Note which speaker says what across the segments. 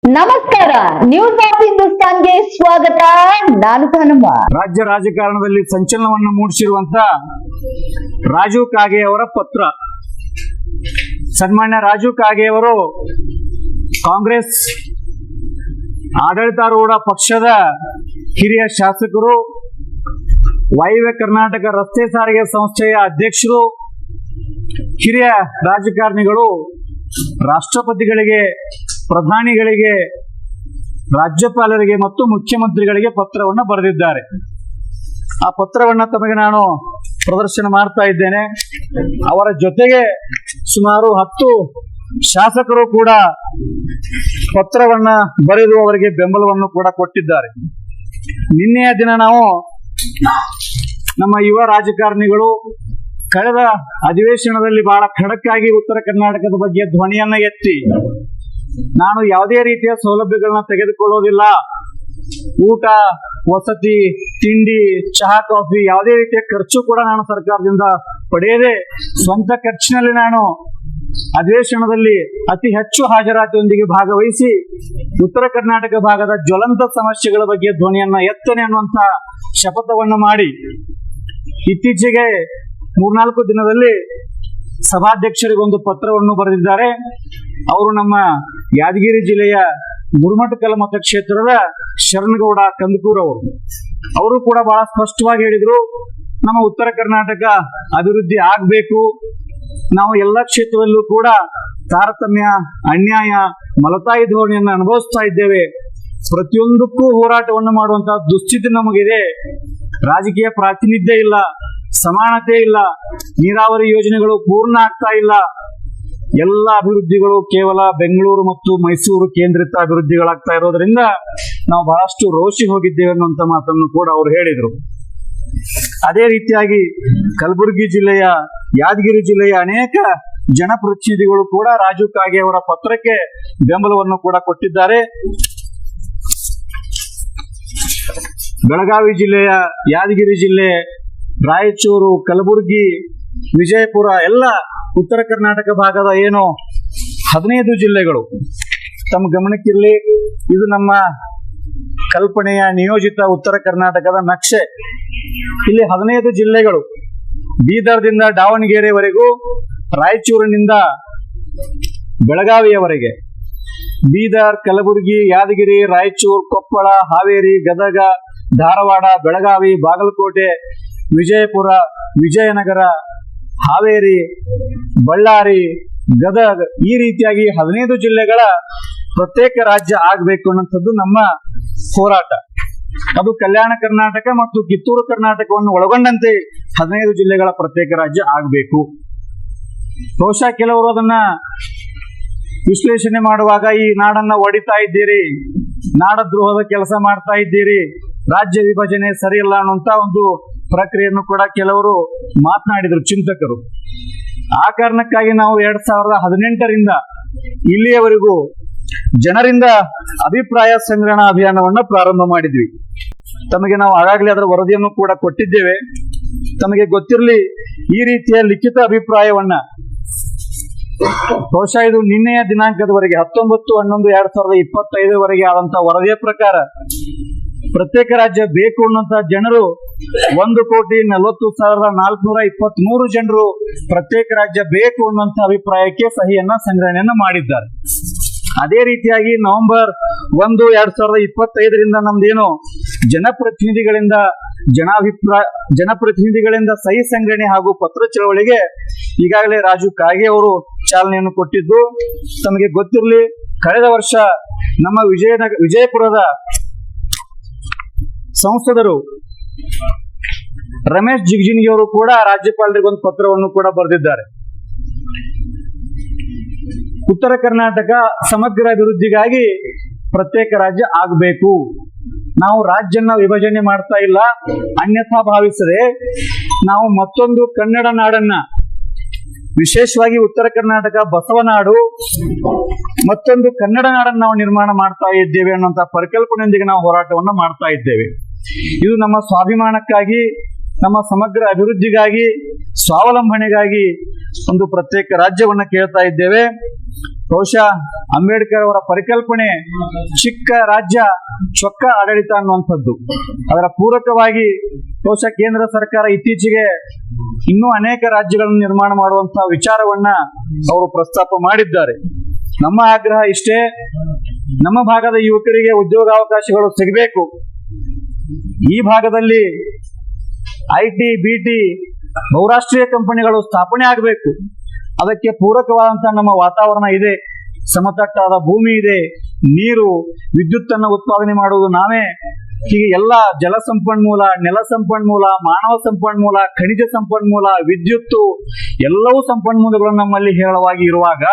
Speaker 1: ನಮಸ್ಕಾರ, news of ಹಿಂದೂಸ್ತಾನ್ಗೆ ಸ್ವಾಗತ. ನಾನು ಹನುಮ.
Speaker 2: ರಾಜ್ಯ ರಾಜಕಾರಣದಲ್ಲಿ ಸಂಚಲನವನ್ನು ಮೂಡಿಸಿರುವಂತ ರಾಜೀವ್ ಕಾಗೆ ಅವರ ಪತ್ರ. ಸನ್ಮಾನ್ಯ ರಾಜೀವ್ ಕಾಗೆ ಅವರು ಕಾಂಗ್ರೆಸ್ ಆಡಳಿತಾರೂಢ ಪಕ್ಷದ ಹಿರಿಯ ಶಾಸಕರು, ವಾಯುವ್ಯ ಕರ್ನಾಟಕ ರಸ್ತೆ ಸಾರಿಗೆ ಸಂಸ್ಥೆಯ ಅಧ್ಯಕ್ಷರು, ಹಿರಿಯ ರಾಜಕಾರಣಿಗಳು, ರಾಷ್ಟ್ರಪತಿಗಳಿಗೆ, ಪ್ರಧಾನಿಗಳಿಗೆ, ರಾಜ್ಯಪಾಲರಿಗೆ ಮತ್ತು ಮುಖ್ಯಮಂತ್ರಿಗಳಿಗೆ ಪತ್ರವನ್ನು ಬರೆದಿದ್ದಾರೆ. ಆ ಪತ್ರವನ್ನು ತಮಗೆ ನಾನು ಪ್ರದರ್ಶನ ಮಾಡ್ತಾ ಇದ್ದೇನೆ. ಅವರ ಜೊತೆಗೆ ಸುಮಾರು 10 ಶಾಸಕರು ಕೂಡ ಪತ್ರವನ್ನ ಬರೆದು ಅವರಿಗೆ ಬೆಂಬಲವನ್ನು ಕೂಡ ಕೊಟ್ಟಿದ್ದಾರೆ. ನಿನ್ನೆಯ ದಿನ ನಾವು ನಮ್ಮ ಯುವ ರಾಜಕಾರಣಿಗಳು ಕಳೆದ ಅಧಿವೇಶನದಲ್ಲಿ ಬಹಳ ಖಡಕ್ಕಾಗಿ ಉತ್ತರ ಕರ್ನಾಟಕದ ಬಗ್ಗೆ ಧ್ವನಿಯನ್ನ ಎತ್ತಿ, ನಾನು ಯಾವುದೇ ರೀತಿಯ ಸೌಲಭ್ಯಗಳನ್ನ ತೆಗೆದುಕೊಳ್ಳೋದಿಲ್ಲ, ಊಟ, ವಸತಿ, ತಿಂಡಿ, ಚಹಾ, ಕಾಫಿ ಯಾವುದೇ ರೀತಿಯ ಖರ್ಚು ಕೂಡ ನಾನು ಸರ್ಕಾರದಿಂದ ಪಡೆಯದೆ ಸ್ವಂತ ಖರ್ಚಿನಲ್ಲಿ ನಾನು ಅಧಿವೇಶನದಲ್ಲಿ ಅತಿ ಹೆಚ್ಚು ಹಾಜರಾತಿಯೊಂದಿಗೆ ಭಾಗವಹಿಸಿ ಉತ್ತರ ಕರ್ನಾಟಕ ಭಾಗದ ಜ್ವಲಂತ ಸಮಸ್ಯೆಗಳ ಬಗ್ಗೆ ಧ್ವನಿಯನ್ನ ಎತ್ತನೆ ಅನ್ನುವಂತಹ ಶಪಥವನ್ನು ಮಾಡಿ ಇತ್ತೀಚೆಗೆ 3-4 ದಿನದಲ್ಲಿ ಸಭಾಧ್ಯಕ್ಷರಿಗೊಂದು ಪತ್ರವನ್ನು ಬರೆದಿದ್ದಾರೆ. ಅವರು ನಮ್ಮ ಯಾದಗಿರಿ ಜಿಲ್ಲೆಯ ಮುರುಮಠಕಲ್ ಮತಕ್ಷೇತ್ರದ ಶರಣಗೌಡ ಕಂದಕೂರ್ ಅವರು ಕೂಡ ಬಹಳ ಸ್ಪಷ್ಟವಾಗಿ ಹೇಳಿದ್ರು, ನಮ್ಮ ಉತ್ತರ ಕರ್ನಾಟಕ ಅಭಿವೃದ್ಧಿ ಆಗಬೇಕು, ನಾವು ಎಲ್ಲ ಕ್ಷೇತ್ರದಲ್ಲೂ ಕೂಡ ತಾರತಮ್ಯ, ಅನ್ಯಾಯ, ಮಲತಾಯಿ ಧೋರಣೆಯನ್ನು ಅನುಭವಿಸ್ತಾ ಇದ್ದೇವೆ, ಪ್ರತಿಯೊಂದಕ್ಕೂ ಹೋರಾಟವನ್ನು ಮಾಡುವಂತಹ ದುಸ್ಥಿತಿ ನಮಗಿದೆ, ರಾಜಕೀಯ ಪ್ರಾತಿನಿಧ್ಯ ಇಲ್ಲ, ಸಮಾನತೆ ಇಲ್ಲ, ನೀರಾವರಿ ಯೋಜನೆಗಳು ಪೂರ್ಣ ಆಗ್ತಾ ಇಲ್ಲ, ಎಲ್ಲ ಅಭಿವೃದ್ಧಿಗಳು ಕೇವಲ ಬೆಂಗಳೂರು ಮತ್ತು ಮೈಸೂರು ಕೇಂದ್ರಿತ ಅಭಿವೃದ್ಧಿಗಳಾಗ್ತಾ ಇರೋದ್ರಿಂದ ನಾವು ಬಹಳಷ್ಟು ರೋಷಿ ಹೋಗಿದ್ದೇವೆ ಅನ್ನುವಂತ ಮಾತನ್ನು ಕೂಡ ಅವರು ಹೇಳಿದರು. ಅದೇ ರೀತಿಯಾಗಿ ಕಲಬುರಗಿ ಜಿಲ್ಲೆಯ, ಯಾದಗಿರಿ ಜಿಲ್ಲೆಯ ಅನೇಕ ಜನಪ್ರತಿನಿಧಿಗಳು ಕೂಡ ರಾಜೀವ್ ಕಾಗೆ ಅವರ ಪತ್ರಕ್ಕೆ ಬೆಂಬಲವನ್ನು ಕೂಡ ಕೊಟ್ಟಿದ್ದಾರೆ. ಬೆಳಗಾವಿ ಜಿಲ್ಲೆಯ, ಯಾದಗಿರಿ ಜಿಲ್ಲೆ, ರಾಯಚೂರು, ಕಲಬುರಗಿ, ವಿಜಯಪುರ ಎಲ್ಲ ಉತ್ತರ ಕರ್ನಾಟಕ ಭಾಗದ ಏನು 15 ಜಿಲ್ಲೆಗಳು ತಮ್ಮ ಗಮನಕ್ಕಿರಲಿ. ಇದು ನಮ್ಮ ಕಲ್ಪನೆಯ ನಿಯೋಜಿತ ಉತ್ತರ ಕರ್ನಾಟಕದ ನಕ್ಷೆ. ಇಲ್ಲಿ 15 ಜಿಲ್ಲೆಗಳು, ಬೀದರ್ದಿಂದ ದಾವಣಗೆರೆವರೆಗೂ, ರಾಯಚೂರಿನಿಂದ ಬೆಳಗಾವಿಯವರೆಗೆ, ಬೀದರ್, ಕಲಬುರಗಿ, ಯಾದಗಿರಿ, ರಾಯಚೂರು, ಕೊಪ್ಪಳ, ಹಾವೇರಿ, ಗದಗ, ಧಾರವಾಡ, ಬೆಳಗಾವಿ, ಬಾಗಲಕೋಟೆ, ವಿಜಯಪುರ, ವಿಜಯನಗರ, ಹಾವೇರಿ, ಬಳ್ಳಾರಿ, ಗದಗ, ಈ ರೀತಿಯಾಗಿ 15 ಜಿಲ್ಲೆಗಳ ಪ್ರತ್ಯೇಕ ರಾಜ್ಯ ಆಗಬೇಕು ಅನ್ನೋಂಥದ್ದು ನಮ್ಮ ಹೋರಾಟ. ಅದು ಕಲ್ಯಾಣ ಕರ್ನಾಟಕ ಮತ್ತು ಕಿತ್ತೂರು ಕರ್ನಾಟಕವನ್ನು ಒಳಗೊಂಡಂತೆ 15 ಜಿಲ್ಲೆಗಳ ಪ್ರತ್ಯೇಕ ರಾಜ್ಯ ಆಗಬೇಕು. ಬಹುಶಃ ಕೆಲವರು ಅದನ್ನ ವಿಶ್ಲೇಷಣೆ ಮಾಡುವಾಗ ಈ ನಾಡನ್ನ ಒಡಿತಾ ಇದ್ದೀರಿ, ನಾಡದ್ರೋಹದ ಕೆಲಸ ಮಾಡ್ತಾ ಇದ್ದೀರಿ, ರಾಜ್ಯ ವಿಭಜನೆ ಸರಿಯಲ್ಲ ಅನ್ನುವಂತ ಒಂದು ಪ್ರಕ್ರಿಯೆಯನ್ನು ಕೂಡ ಕೆಲವರು ಮಾತನಾಡಿದರು ಚಿಂತಕರು. ಆ ಕಾರಣಕ್ಕಾಗಿ ನಾವು 2018ರಿಂದ ಇಲ್ಲಿಯವರೆಗೂ ಜನರಿಂದ ಅಭಿಪ್ರಾಯ ಸಂಗ್ರಹಣಾ ಅಭಿಯಾನವನ್ನ ಪ್ರಾರಂಭ ಮಾಡಿದ್ವಿ. ತಮಗೆ ನಾವು ಆಗಾಗಲೇ ಅದರ ವರದಿಯನ್ನು ಕೂಡ ಕೊಟ್ಟಿದ್ದೇವೆ. ತಮಗೆ ಗೊತ್ತಿರಲಿ, ಈ ರೀತಿಯ ಲಿಖಿತ ಅಭಿಪ್ರಾಯವನ್ನ ಬಹುಶಃ ಇದು ನಿನ್ನೆಯ ದಿನಾಂಕದವರೆಗೆ 19/11/2025 ಆದಂತಹ ವರದಿಯ ಪ್ರಕಾರ ಪ್ರತ್ಯೇಕ ರಾಜ್ಯ ಬೇಕು ಅನ್ನುವಂತ ಜನರು 1,40,423 ಜನರು ಪ್ರತ್ಯೇಕ ರಾಜ್ಯ ಬೇಕು ಅನ್ನುವಂತ ಅಭಿಪ್ರಾಯಕ್ಕೆ ಸಹಿಯನ್ನ ಸಂಗ್ರಹಣೆಯನ್ನ ಮಾಡಿದ್ದಾರೆ. ಅದೇ ರೀತಿಯಾಗಿ ನವೆಂಬರ್ 1, 2025ರಿಂದ ನಮ್ದೇನು ಜನಪ್ರತಿನಿಧಿಗಳಿಂದ ಸಹಿ ಸಂಗ್ರಹಣೆ ಹಾಗೂ ಪತ್ರ ಚಳವಳಿಗೆ ಈಗಾಗಲೇ ರಾಜೀವ್ ಕಾಗೆ ಅವರು ಚಾಲನೆಯನ್ನು ಕೊಟ್ಟಿದ್ದು ತಮಗೆ ಗೊತ್ತಿರಲಿ. ಕಳೆದ ವರ್ಷ ನಮ್ಮ ವಿಜಯಪುರದ ಸಂಸದರು ರಮೇಶ್ ಜಿಗಜಿಣಗಿ ಅವರು ಕೂಡ ರಾಜ್ಯಪಾಲರಿಗೆ ಒಂದು ಪತ್ರವನ್ನು ಕೂಡ ಬರೆದಿದ್ದಾರೆ. ಉತ್ತರ ಕರ್ನಾಟಕ ಸಮಗ್ರ ಅಭಿವೃದ್ಧಿಗಾಗಿ ಪ್ರತ್ಯೇಕ ರಾಜ್ಯ ಆಗಬೇಕು, ನಾವು ರಾಜ್ಯನ ವಿಭಜನೆ ಮಾಡ್ತಾ ಇಲ್ಲ, ಅನ್ಯಥಾ ಭಾವಿಸದೆ ನಾವು ಮತ್ತೊಂದು ಕನ್ನಡ ನಾಡನ್ನ, ವಿಶೇಷವಾಗಿ ಉತ್ತರ ಕರ್ನಾಟಕ ಬಸವನಾಡು, ಮತ್ತೊಂದು ಕನ್ನಡ ನಾಡನ್ನು ನಾವು ನಿರ್ಮಾಣ ಮಾಡ್ತಾ ಇದ್ದೇವೆ ಅನ್ನುವಂತ ಪರಿಕಲ್ಪನೆಯೊಂದಿಗೆ ನಾವು ಹೋರಾಟವನ್ನು ಮಾಡ್ತಾ ಇದ್ದೇವೆ. ಇದು ನಮ್ಮ ಸ್ವಾಭಿಮಾನಕ್ಕಾಗಿ, ನಮ್ಮ ಸಮಗ್ರ ಅಭಿವೃದ್ಧಿಗಾಗಿ, ಸ್ವಾವಲಂಬನೆಗಾಗಿ ಒಂದು ಪ್ರತ್ಯೇಕ ರಾಜ್ಯವನ್ನ ಕೇಳ್ತಾ ಇದ್ದೇವೆ. ಬಹುಶಃ ಅಂಬೇಡ್ಕರ್ ಅವರ ಪರಿಕಲ್ಪನೆ ಚಿಕ್ಕ ರಾಜ್ಯ ಚೊಕ್ಕ ಆಡಳಿತ ಅನ್ನುವಂಥದ್ದು. ಅದರ ಪೂರಕವಾಗಿ ಬಹುಶಃ ಕೇಂದ್ರ ಸರ್ಕಾರ ಇತ್ತೀಚೆಗೆ ಇನ್ನೂ ಅನೇಕ ರಾಜ್ಯಗಳನ್ನು ನಿರ್ಮಾಣ ಮಾಡುವಂತಹ ವಿಚಾರವನ್ನ ಅವರು ಪ್ರಸ್ತಾಪ ಮಾಡಿದ್ದಾರೆ. ನಮ್ಮ ಆಗ್ರಹ ಇಷ್ಟೇ, ನಮ್ಮ ಭಾಗದ ಯುವಕರಿಗೆ ಉದ್ಯೋಗಾವಕಾಶಗಳು ಸಿಗಬೇಕು. ಈ ಭಾಗದಲ್ಲಿ IT, BT ಬಹುರಾಷ್ಟ್ರೀಯ ಕಂಪನಿಗಳು ಸ್ಥಾಪನೆ ಆಗಬೇಕು. ಅದಕ್ಕೆ ಪೂರಕವಾದಂತಹ ನಮ್ಮ ವಾತಾವರಣ ಇದೆ, ಸಮತಟ್ಟಾದ ಭೂಮಿ ಇದೆ, ನೀರು, ವಿದ್ಯುತ್ ಅನ್ನು ಉತ್ಪಾದನೆ ಮಾಡುವುದು ನಾವೇ. ಹೀಗೆ ಎಲ್ಲ ಜಲ ಸಂಪನ್ಮೂಲ, ನೆಲ ಸಂಪನ್ಮೂಲ, ಮಾನವ ಸಂಪನ್ಮೂಲ, ಖನಿಜ ಸಂಪನ್ಮೂಲ, ವಿದ್ಯುತ್ತು ಎಲ್ಲವೂ ಸಂಪನ್ಮೂಲಗಳು ನಮ್ಮಲ್ಲಿ ಹೇರಳವಾಗಿ ಇರುವಾಗ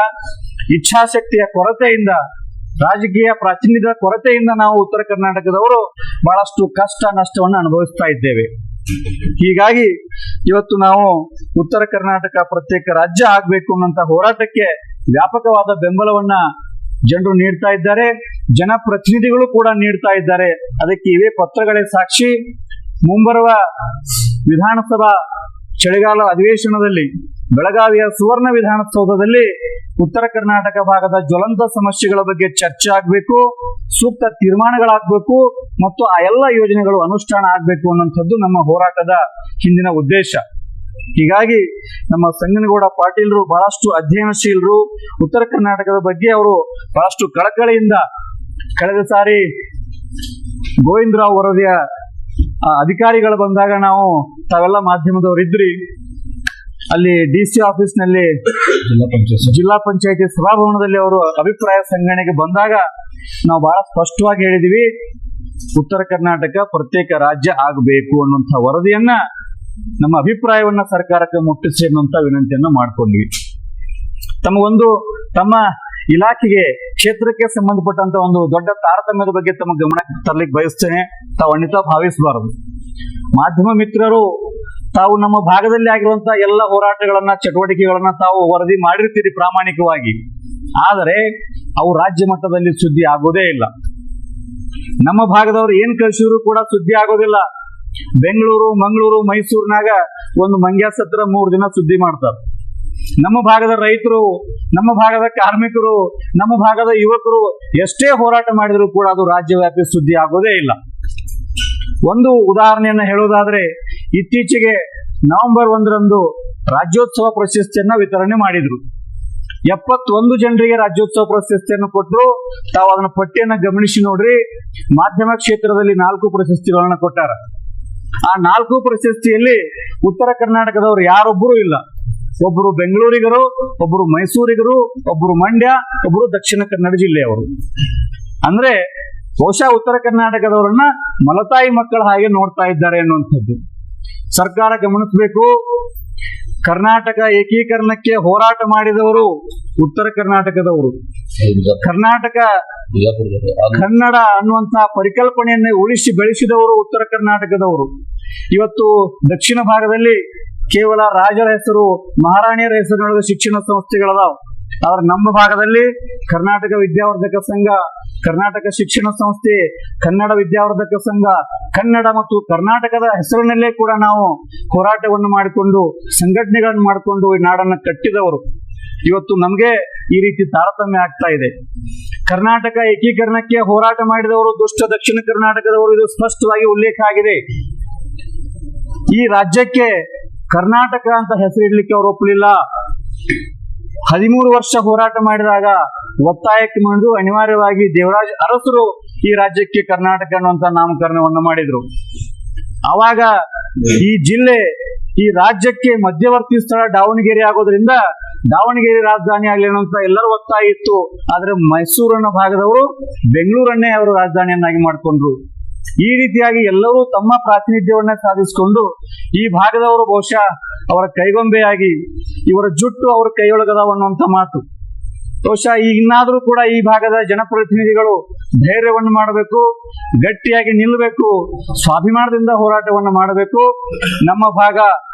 Speaker 2: ಇಚ್ಛಾಶಕ್ತಿಯ ಕೊರತೆಯಿಂದ, ರಾಜಕೀಯ ಪ್ರಾತಿನಿಧ್ಯದ ಕೊರತೆಯಿಂದ ನಾವು ಉತ್ತರ ಕರ್ನಾಟಕದವರು ಬಹಳಷ್ಟು ಕಷ್ಟ ನಷ್ಟವನ್ನು ಅನುಭವಿಸ್ತಾ ಇದ್ದೇವೆ. ಹೀಗಾಗಿ ಇವತ್ತು ನಾವು ಉತ್ತರ ಕರ್ನಾಟಕ ಪ್ರತ್ಯೇಕ ರಾಜ್ಯ ಆಗ್ಬೇಕು ಅನ್ನೋಂತ ಹೋರಾಟಕ್ಕೆ ವ್ಯಾಪಕವಾದ ಬೆಂಬಲವನ್ನ ಜನರು ನೀಡ್ತಾ ಇದ್ದಾರೆ, ಜನಪ್ರತಿನಿಧಿಗಳು ಕೂಡ ನೀಡ್ತಾ ಇದ್ದಾರೆ. ಅದಕ್ಕೆ ಇವೇ ಪತ್ರಗಳೇ ಸಾಕ್ಷಿ. ಮುಂಬರುವ ವಿಧಾನಸಭಾ ಚಳಿಗಾಲ ಅಧಿವೇಶನದಲ್ಲಿ ಬೆಳಗಾವಿಯ ಸುವರ್ಣ ವಿಧಾನಸೌಧದಲ್ಲಿ ಉತ್ತರ ಕರ್ನಾಟಕ ಭಾಗದ ಜ್ವಲಂತ ಸಮಸ್ಯೆಗಳ ಬಗ್ಗೆ ಚರ್ಚೆ ಆಗಬೇಕು, ಸೂಕ್ತ ತೀರ್ಮಾನಗಳಾಗಬೇಕು ಮತ್ತು ಆ ಎಲ್ಲ ಯೋಜನೆಗಳು ಅನುಷ್ಠಾನ ಆಗಬೇಕು ಅನ್ನುವಂಥದ್ದು ನಮ್ಮ ಹೋರಾಟದ ಹಿಂದಿನ ಉದ್ದೇಶ. ಹೀಗಾಗಿ ನಮ್ಮ ಸಂಗನಗೌಡ ಪಾಟೀಲರು ಬಹಳಷ್ಟು ಅಧ್ಯಯನಶೀಲರು. ಉತ್ತರ ಕರ್ನಾಟಕದ ಬಗ್ಗೆ ಅವರು ಬಹಳಷ್ಟು ಕಳಕಳಿಯಿಂದ ಕಳೆದ ಸಾರಿ ಗೋವಿಂದರಾವ್ ವರದಿಯ ಅಧಿಕಾರಿಗಳು ಬಂದಾಗ ನಾವು ತಾವೆಲ್ಲ ಮಾಧ್ಯಮದವರು ಇದ್ರಿ, ಅಲ್ಲಿ DC ಆಫೀಸ್ನಲ್ಲಿ ಜಿಲ್ಲಾ ಪಂಚಾಯತಿ ಸಭಾಭವನದಲ್ಲಿ ಅವರು ಅಭಿಪ್ರಾಯ ಸಂಗ್ರಹಣೆಗೆ ಬಂದಾಗ ನಾವು ಬಹಳ ಸ್ಪಷ್ಟವಾಗಿ ಹೇಳಿದೀವಿ, ಉತ್ತರ ಕರ್ನಾಟಕ ಪ್ರತ್ಯೇಕ ರಾಜ್ಯ ಆಗಬೇಕು ಅನ್ನುವಂಥ ವರದಿಯನ್ನ, ನಮ್ಮ ಅಭಿಪ್ರಾಯವನ್ನ ಸರ್ಕಾರಕ್ಕೆ ಮುಟ್ಟಿಸಿ ಅನ್ನುವಂಥ ವಿನಂತಿಯನ್ನ ಮಾಡ್ಕೊಂಡ್ವಿ. ತಮ್ಮ ಇಲಾಖೆಗೆ, ಕ್ಷೇತ್ರಕ್ಕೆ ಸಂಬಂಧಪಟ್ಟಂತ ಒಂದು ದೊಡ್ಡ ತಾರತಮ್ಯದ ಬಗ್ಗೆ ತಮ್ಮ ಗಮನಕ್ಕೆ ತರಲಿಕ್ಕೆ ಬಯಸ್ತೇನೆ. ತಾವು ಅನ್ಯತಾ ಭಾವಿಸಬಾರದು. ಮಾಧ್ಯಮ ಮಿತ್ರರು ತಾವು ನಮ್ಮ ಭಾಗದಲ್ಲಿ ಆಗಿರುವಂತಹ ಎಲ್ಲ ಹೋರಾಟಗಳನ್ನ, ಚಟುವಟಿಕೆಗಳನ್ನ ತಾವು ವರದಿ ಮಾಡಿರ್ತೀರಿ ಪ್ರಾಮಾಣಿಕವಾಗಿ. ಆದರೆ ಅವು ರಾಜ್ಯ ಮಟ್ಟದಲ್ಲಿ ಸುದ್ದಿ ಆಗೋದೇ ಇಲ್ಲ. ನಮ್ಮ ಭಾಗದವರು ಏನ್ ಕಳಿಸಿದ್ರು ಕೂಡ ಸುದ್ದಿ ಆಗೋದಿಲ್ಲ. ಬೆಂಗಳೂರು, ಮಂಗಳೂರು, ಮೈಸೂರಿನಾಗ ಒಂದು ಮಂಗ್ಯ ಸತ್ರ 3 ದಿನ ಸುದ್ದಿ ಮಾಡ್ತಾರೆ. ನಮ್ಮ ಭಾಗದ ರೈತರು, ನಮ್ಮ ಭಾಗದ ಕಾರ್ಮಿಕರು, ನಮ್ಮ ಭಾಗದ ಯುವಕರು ಎಷ್ಟೇ ಹೋರಾಟ ಮಾಡಿದ್ರು ಕೂಡ ಅದು ರಾಜ್ಯವ್ಯಾಪಿ ಸುದ್ದಿ ಆಗೋದೇ ಇಲ್ಲ. ಒಂದು ಉದಾಹರಣೆಯನ್ನ ಹೇಳೋದಾದ್ರೆ, ಇತ್ತೀಚೆಗೆ ನವೆಂಬರ್ 1ರಂದು ರಾಜ್ಯೋತ್ಸವ ಪ್ರಶಸ್ತಿಯನ್ನ ವಿತರಣೆ ಮಾಡಿದ್ರು. 71 ಜನರಿಗೆ ರಾಜ್ಯೋತ್ಸವ ಪ್ರಶಸ್ತಿಯನ್ನು ಕೊಟ್ಟರು. ತಾವು ಅದನ್ನ ಪಟ್ಟಿಯನ್ನ ಗಮನಿಸಿ ನೋಡ್ರಿ. ಮಾಧ್ಯಮ ಕ್ಷೇತ್ರದಲ್ಲಿ 4 ಪ್ರಶಸ್ತಿಗಳನ್ನ ಕೊಟ್ಟಾರ. ಆ 4 ಪ್ರಶಸ್ತಿಯಲ್ಲಿ ಉತ್ತರ ಕರ್ನಾಟಕದವರು ಯಾರೊಬ್ಬರು ಇಲ್ಲ. ಒಬ್ಬರು ಬೆಂಗಳೂರಿಗರು, ಒಬ್ಬರು ಮೈಸೂರಿಗರು, ಒಬ್ಬರು ಮಂಡ್ಯ, ಒಬ್ಬರು ದಕ್ಷಿಣ ಕನ್ನಡ ಜಿಲ್ಲೆಯವರು. ಅಂದ್ರೆ ಬಹುಶಃ ಉತ್ತರ ಕರ್ನಾಟಕದವರನ್ನ ಮಲತಾಯಿ ಮಕ್ಕಳ ಹಾಗೆ ನೋಡ್ತಾ ಇದ್ದಾರೆ ಅನ್ನುವಂಥದ್ದು ಸರ್ಕಾರ ಗಮನಿಸಬೇಕು. ಕರ್ನಾಟಕ ಏಕೀಕರಣಕ್ಕೆ ಹೋರಾಟ ಮಾಡಿದವರು ಉತ್ತರ ಕರ್ನಾಟಕದವರು. ಕರ್ನಾಟಕ ಕನ್ನಡ ಅನ್ನುವಂತಹ ಪರಿಕಲ್ಪನೆಯನ್ನೇ ಉಳಿಸಿ ಬೆಳೆಸಿದವರು ಉತ್ತರ ಕರ್ನಾಟಕದವರು. ಇವತ್ತು ದಕ್ಷಿಣ ಭಾಗದಲ್ಲಿ ಕೇವಲ ರಾಜರ ಹೆಸರು, ಮಹಾರಾಣಿಯರ ಹೆಸರಿನೊಳಗೆ ಶಿಕ್ಷಣ ಸಂಸ್ಥೆಗಳದಾವ. ಆದ್ರೆ ನಮ್ಮ ಭಾಗದಲ್ಲಿ ಕರ್ನಾಟಕ ವಿದ್ಯಾವರ್ಧಕ ಸಂಘ, ಕರ್ನಾಟಕ ಶಿಕ್ಷಣ ಸಂಸ್ಥೆ, ಕನ್ನಡ ವಿದ್ಯಾವರ್ಧಕ ಸಂಘ, ಕನ್ನಡ ಮತ್ತು ಕರ್ನಾಟಕದ ಹೆಸರಿನಲ್ಲೇ ಕೂಡ ನಾವು ಹೋರಾಟವನ್ನು ಮಾಡಿಕೊಂಡು, ಸಂಘಟನೆಗಳನ್ನು ಮಾಡಿಕೊಂಡು ಈ ನಾಡನ್ನ ಕಟ್ಟಿದವರು. ಇವತ್ತು ನಮಗೆ ಈ ರೀತಿ ತಾರತಮ್ಯ ಆಗ್ತಾ ಇದೆ. ಕರ್ನಾಟಕ ಏಕೀಕರಣಕ್ಕೆ ಹೋರಾಟ ಮಾಡಿದವರು ದುಷ್ಟ ದಕ್ಷಿಣ ಕರ್ನಾಟಕದವರು, ಇದು ಸ್ಪಷ್ಟವಾಗಿ ಉಲ್ಲೇಖ ಆಗಿದೆ. ಈ ರಾಜ್ಯಕ್ಕೆ ಕರ್ನಾಟಕ ಅಂತ ಹೆಸರಿಡ್ಲಿಕ್ಕೆ ಅವರು ಒಪ್ಪಲಿಲ್ಲ. 13 ವರ್ಷ ಹೋರಾಟ ಮಾಡಿದಾಗ ಒತ್ತಾಯಕ್ಕೆ ಬಂದು ಅನಿವಾರ್ಯವಾಗಿ ದೇವರಾಜ ಅರಸರು ಈ ರಾಜ್ಯಕ್ಕೆ ಕರ್ನಾಟಕ ಅನ್ನುವಂತ ನಾಮಕರಣವನ್ನು ಮಾಡಿದ್ರು. ಆವಾಗ ಈ ಜಿಲ್ಲೆ, ಈ ರಾಜ್ಯಕ್ಕೆ ಮಧ್ಯವರ್ತಿ ಸ್ಥಳ ದಾವಣಗೆರೆ ಆಗೋದ್ರಿಂದ ದಾವಣಗೆರೆ ರಾಜಧಾನಿ ಆಗ್ಲಿ ಅನ್ನುವಂತ ಎಲ್ಲರೂ ಒತ್ತಾಯ ಇತ್ತು. ಆದ್ರೆ ಮೈಸೂರನ್ನ ಭಾಗದವರು ಬೆಂಗಳೂರನ್ನೇ ಅವರು ರಾಜಧಾನಿಯನ್ನಾಗಿ ಮಾಡಿಕೊಂಡ್ರು. ಈ ರೀತಿಯಾಗಿ ಎಲ್ಲರೂ ತಮ್ಮ ಪ್ರಾತಿನಿಧ್ಯವನ್ನ ಸಾಧಿಸಿಕೊಂಡು ಈ ಭಾಗದವರು ಬಹುಶಃ ಅವರ ಕೈಗೊಂಬೆಯಾಗಿ, ಇವರ ಜುಟ್ಟು ಅವರ ಕೈಯೊಳಗದಾವ ಅನ್ನುವಂತ ಮಾತು. ಬಹುಶಃ ಈಗಿನ್ನಾದ್ರೂ ಕೂಡ ಈ ಭಾಗದ ಜನಪ್ರತಿನಿಧಿಗಳು ಧೈರ್ಯವನ್ನು ಮಾಡಬೇಕು, ಗಟ್ಟಿಯಾಗಿ ನಿಲ್ಲಬೇಕು, ಸ್ವಾಭಿಮಾನದಿಂದ ಹೋರಾಟವನ್ನು ಮಾಡಬೇಕು. ನಮ್ಮ ಭಾಗ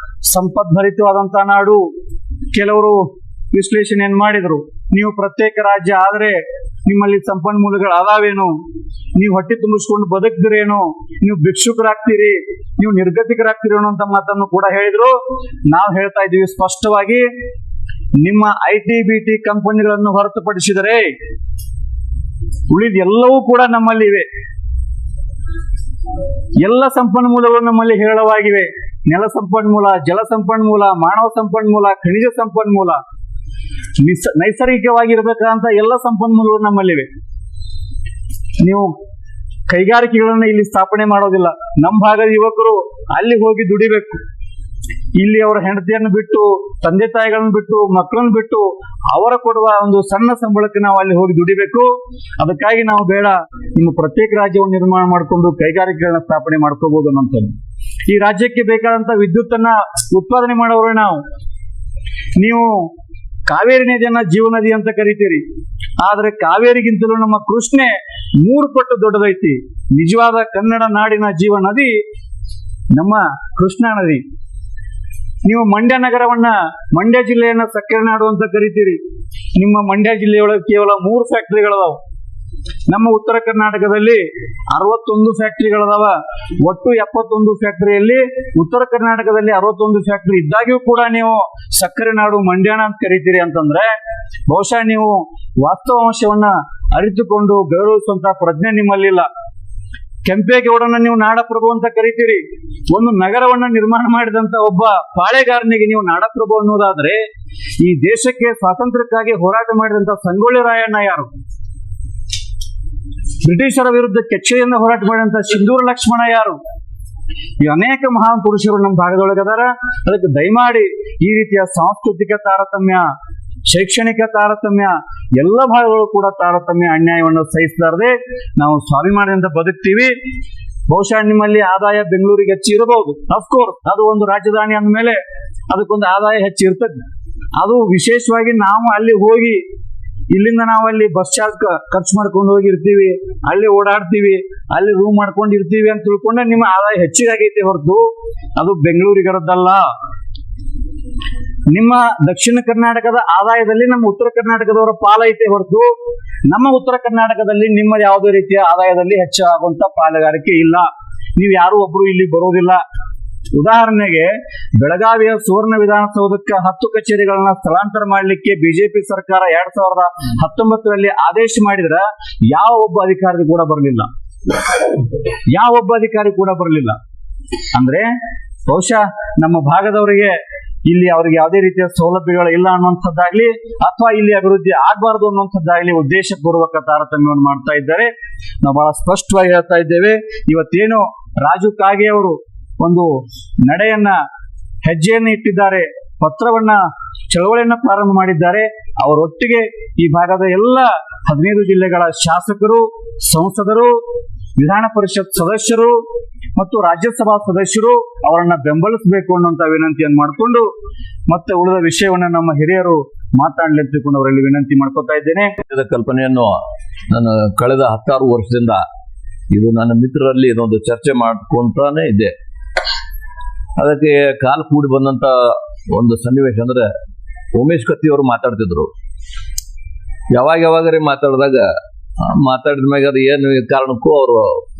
Speaker 2: ಸಂಪದ್ಭರಿತವಾದಂತಹ ನಾಡು. ಕೆಲವರು ವಿಶ್ಲೇಷಣೆಯನ್ನು ಮಾಡಿದ್ರು, ನೀವು ಪ್ರತ್ಯೇಕ ರಾಜ್ಯ ಆದ್ರೆ ನಿಮ್ಮಲ್ಲಿ ಸಂಪನ್ಮೂಲಗಳು ಅದಾವೇನು, ನೀವು ಹೊಟ್ಟೆ ತುಂಬಿಸ್ಕೊಂಡು ಬದುಕ್ತಿರೇನು, ನೀವು ಭಿಕ್ಷುಕರಾಗ್ತೀರಿ, ನೀವು ನಿರ್ಗತಿಕರಾಗ್ತೀರಿ ಅನ್ನುವಂತ ಮಾತನ್ನು ಕೂಡ ಹೇಳಿದ್ರು. ನಾವು ಹೇಳ್ತಾ ಇದ್ದೀವಿ ಸ್ಪಷ್ಟವಾಗಿ, ನಿಮ್ಮ IT-BT ಕಂಪನಿಗಳನ್ನು ಹೊರತುಪಡಿಸಿದರೆ ಉಳಿದ ಎಲ್ಲವೂ ಕೂಡ ನಮ್ಮಲ್ಲಿ ಇವೆ. ಎಲ್ಲ ಸಂಪನ್ಮೂಲಗಳು ನಮ್ಮಲ್ಲಿ ಹೇರಳವಾಗಿವೆ. ನೆಲ ಸಂಪನ್ಮೂಲ, ಜಲ ಸಂಪನ್ಮೂಲ, ಮಾನವ ಸಂಪನ್ಮೂಲ, ಖನಿಜ ಸಂಪನ್ಮೂಲ, ನೈಸರ್ಗಿಕವಾಗಿರ್ಬೇಕಂತ ಎಲ್ಲ ಸಂಪನ್ಮೂಲಗಳು ನಮ್ಮಲ್ಲಿವೆ. ನೀವು ಕೈಗಾರಿಕೆಗಳನ್ನ ಇಲ್ಲಿ ಸ್ಥಾಪನೆ ಮಾಡೋದಿಲ್ಲ. ನಮ್ಮ ಭಾಗದ ಯುವಕರು ಅಲ್ಲಿ ಹೋಗಿ ದುಡಿಬೇಕು. ಇಲ್ಲಿ ಅವರ ಹೆಂಡತಿಯನ್ನು ಬಿಟ್ಟು, ತಂದೆ ತಾಯಿಗಳನ್ನು ಬಿಟ್ಟು, ಮಕ್ಕಳನ್ನು ಬಿಟ್ಟು ಅವರ ಕೊಡುವ ಒಂದು ಸಣ್ಣ ಸಂಬಳಕ್ಕೆ ನಾವು ಅಲ್ಲಿ ಹೋಗಿ ದುಡಿಬೇಕು. ಅದಕ್ಕಾಗಿ ನಾವು ಬೇಡ, ನಿಮ್ಮ ಪ್ರತ್ಯೇಕ ರಾಜ್ಯವನ್ನು ನಿರ್ಮಾಣ ಮಾಡಿಕೊಂಡು ಕೈಗಾರಿಕೆಗಳನ್ನ ಸ್ಥಾಪನೆ ಮಾಡ್ಕೋಬಹುದು ಅನ್ನೋಂಥದ್ದು. ಈ ರಾಜ್ಯಕ್ಕೆ ಬೇಕಾದಂತ ವಿದ್ಯುತ್ತನ್ನ ಉತ್ಪಾದನೆ ಮಾಡೋರು ನಾವು. ನೀವು ಕಾವೇರಿ ನದಿಯನ್ನ ಜೀವ ನದಿ ಅಂತ ಕರಿತೀರಿ, ಆದ್ರೆ ಕಾವೇರಿಗಿಂತಲೂ ನಮ್ಮ ಕೃಷ್ಣೆ 3 ಪಟ್ಟು ದೊಡ್ಡದೈತಿ. ನಿಜವಾದ ಕನ್ನಡ ನಾಡಿನ ಜೀವ ನದಿ ನಮ್ಮ ಕೃಷ್ಣಾ ನದಿ. ನೀವು ಮಂಡ್ಯ ನಗರವನ್ನ, ಮಂಡ್ಯ ಜಿಲ್ಲೆಯನ್ನ ಸಕ್ಕರೆ ನಾಡು ಅಂತ ಕರಿತೀರಿ. ನಿಮ್ಮ ಮಂಡ್ಯ ಜಿಲ್ಲೆಯೊಳಗೆ ಕೇವಲ 3 ಫ್ಯಾಕ್ಟರಿಗಳದಾವ. ನಮ್ಮ ಉತ್ತರ ಕರ್ನಾಟಕದಲ್ಲಿ 61 ಫ್ಯಾಕ್ಟರಿಗಳದಾವ. ಒಟ್ಟು 71 ಫ್ಯಾಕ್ಟರಿಯಲ್ಲಿ ಉತ್ತರ ಕರ್ನಾಟಕದಲ್ಲಿ 61 ಫ್ಯಾಕ್ಟರಿ ಇದ್ದಾಗ್ಯೂ ಕೂಡ ನೀವು ಸಕ್ಕರೆ ನಾಡು ಮಂಡ್ಯಾನ ಅಂತ ಕರಿತೀರಿ ಅಂತಂದ್ರೆ ಬಹುಶಃ ನೀವು ವಾಸ್ತವಾಂಶವನ್ನ ಅರಿತುಕೊಂಡು ಗೌರವಿಸುವಂತ ಪ್ರಜ್ಞೆ ನಿಮ್ಮಲ್ಲಿಲ್ಲ. ಕೆಂಪೇಗೌಡನ ನೀವು ನಾಡಪ್ರಭು ಅಂತ ಕರಿತೀರಿ. ಒಂದು ನಗರವನ್ನ ನಿರ್ಮಾಣ ಮಾಡಿದಂತ ಒಬ್ಬ ಪಾಳೆಗಾರನಿಗೆ ನೀವು ನಾಡಪ್ರಭು ಅನ್ನೋದಾದ್ರೆ, ಈ ದೇಶಕ್ಕೆ ಸ್ವಾತಂತ್ರ್ಯಕ್ಕಾಗಿ ಹೋರಾಟ ಮಾಡಿದಂತ ಸಂಗೊಳ್ಳಿ ರಾಯಣ್ಣ ಯಾರು? ಬ್ರಿಟಿಷರ ವಿರುದ್ಧ ಕೆಚ್ಚೆಯಿಂದ ಹೋರಾಟ ಮಾಡಿದಂತ ಸಿಂಧೂರ ಲಕ್ಷ್ಮಣ ಯಾರು? ಈ ಅನೇಕ ಮಹಾನ್ ಪುರುಷರು ನಮ್ಮ ಭಾಗದೊಳಗದಾರ. ಅದಕ್ಕೆ ದಯಮಾಡಿ ಈ ರೀತಿಯ ಸಾಂಸ್ಕೃತಿಕ ತಾರತಮ್ಯ, ಶೈಕ್ಷಣಿಕ ತಾರತಮ್ಯ, ಎಲ್ಲ ಭಾಗಗಳು ಕೂಡ ತಾರತಮ್ಯ, ಅನ್ಯಾಯವನ್ನು ಸಹಿಸಲಾರದೆ ನಾವು ಸ್ವಾಭಿಮಾನದಿಂದ ಬದುಕ್ತೀವಿ. ಬಹುಶಃ ನಿಮ್ಮಲ್ಲಿ ಆದಾಯ ಬೆಂಗಳೂರಿಗೆ ಹೆಚ್ಚು ಇರಬಹುದು. ಅಫ್ಕೋರ್ಸ್, ಅದು ಒಂದು ರಾಜಧಾನಿ ಅಂದಮೇಲೆ ಅದಕ್ಕೊಂದು ಆದಾಯ ಹೆಚ್ಚು ಇರ್ತದೆ. ಅದು ವಿಶೇಷವಾಗಿ ನಾವು ಅಲ್ಲಿ ಹೋಗಿ, ಇಲ್ಲಿಂದ ನಾವು ಅಲ್ಲಿ ಬಸ್ ಚಾರ್ಜ್ ಖರ್ಚು ಮಾಡ್ಕೊಂಡು ಹೋಗಿರ್ತೀವಿ, ಅಲ್ಲಿ ಓಡಾಡ್ತೀವಿ, ಅಲ್ಲಿ ರೂಮ್ ಮಾಡ್ಕೊಂಡಿರ್ತೀವಿ ಅಂತ ತಿಳ್ಕೊಂಡ್ರೆ ನಿಮ್ಮ ಆದಾಯ ಹೆಚ್ಚಿಗಾಗೈತೆ ಹೊರತು ಅದು ಬೆಂಗಳೂರಿಗರದ್ದಲ್ಲ. ನಿಮ್ಮ ದಕ್ಷಿಣ ಕರ್ನಾಟಕದ ಆದಾಯದಲ್ಲಿ ನಮ್ಮ ಉತ್ತರ ಕರ್ನಾಟಕದವರ ಪಾಲೈತೆ ಹೊರತು ನಮ್ಮ ಉತ್ತರ ಕರ್ನಾಟಕದಲ್ಲಿ ನಿಮ್ಮ ಯಾವುದೇ ರೀತಿಯ ಆದಾಯದಲ್ಲಿ ಹೆಚ್ಚಾಗುವಂತ ಪಾಲುಗಾರಿಕೆ ಇಲ್ಲ. ನೀವು ಯಾರು ಒಬ್ರು ಇಲ್ಲಿ ಬರೋದಿಲ್ಲ. ಉದಾಹರಣೆಗೆ, ಬೆಳಗಾವಿಯ ಸುವರ್ಣ ವಿಧಾನಸೌಧಕ್ಕೆ 10 ಕಚೇರಿಗಳನ್ನ ಸ್ಥಳಾಂತರ ಮಾಡಲಿಕ್ಕೆ ಬಿಜೆಪಿ ಸರ್ಕಾರ 2019ರಲ್ಲಿ ಆದೇಶ ಮಾಡಿದ್ರ ಯಾವ ಒಬ್ಬ ಅಧಿಕಾರಿ ಕೂಡ ಬರಲಿಲ್ಲ. ಅಂದ್ರೆ ಬಹುಶಃ ನಮ್ಮ ಭಾಗದವರಿಗೆ ಇಲ್ಲಿ ಅವ್ರಿಗೆ ಯಾವುದೇ ರೀತಿಯ ಸೌಲಭ್ಯಗಳು ಇಲ್ಲ ಅನ್ನುವಂಥದ್ದಾಗ್ಲಿ, ಅಥವಾ ಇಲ್ಲಿ ಅಭಿವೃದ್ಧಿ ಆಗಬಾರದು ಅನ್ನುವಂಥದ್ದಾಗ್ಲಿ ಉದ್ದೇಶಪೂರ್ವಕ ತಾರತಮ್ಯವನ್ನು ಮಾಡ್ತಾ ಇದ್ದಾರೆ. ನಾವು ಬಹಳ ಸ್ಪಷ್ಟವಾಗಿ ಹೇಳ್ತಾ ಇದ್ದೇವೆ. ಇವತ್ತೇನು ರಾಜು ಕಾಗೆ ಅವರು ಒಂದು ಹೆಜ್ಜೆಯನ್ನು ಇಟ್ಟಿದ್ದಾರೆ, ಚಳವಳಿಯನ್ನ ಪ್ರಾರಂಭ ಮಾಡಿದ್ದಾರೆ. ಅವರೊಟ್ಟಿಗೆ ಈ ಭಾಗದ ಎಲ್ಲ 15 ಜಿಲ್ಲೆಗಳ ಶಾಸಕರು, ಸಂಸದರು, ವಿಧಾನ ಪರಿಷತ್ ಸದಸ್ಯರು ಮತ್ತು ರಾಜ್ಯಸಭಾ ಸದಸ್ಯರು ಅವರನ್ನ ಬೆಂಬಲಿಸಬೇಕು ಅನ್ನುವಂತ ವಿನಂತಿಯನ್ನು ಮಾಡಿಕೊಂಡು, ಮತ್ತೆ ಉಳಿದ ವಿಷಯವನ್ನ ನಮ್ಮ ಹಿರಿಯರು ಮಾತಾಡಲಿ ಅಂತ ತಿಳ್ಕೊಂಡು ಅವರಲ್ಲಿ ವಿನಂತಿ ಮಾಡ್ಕೊತಾ ಇದ್ದೇನೆ.
Speaker 3: ಕಲ್ಪನೆಯನ್ನು ನಾನು ಕಳೆದ 16 ವರ್ಷದಿಂದ ಇದು ನನ್ನ ಮಿತ್ರರಲ್ಲಿ ಇದೊಂದು ಚರ್ಚೆ ಮಾಡ್ಕೊಂತಾನೆ ಇದ್ದೆ. ಅದಕ್ಕೆ ಕಾಲು ಕೂಡಿ ಬಂದಂತ ಒಂದು ಸನ್ನಿವೇಶ ಅಂದ್ರೆ, ಉಮೇಶ್ ಕತ್ತಿ ಅವರು ಮಾತಾಡ್ತಿದ್ರು. ಯಾವಾಗರೇ ಮಾತಾಡಿದ ಮ್ಯಾಗ ಅದು ಏನು ಕಾರಣಕ್ಕೂ ಅವರು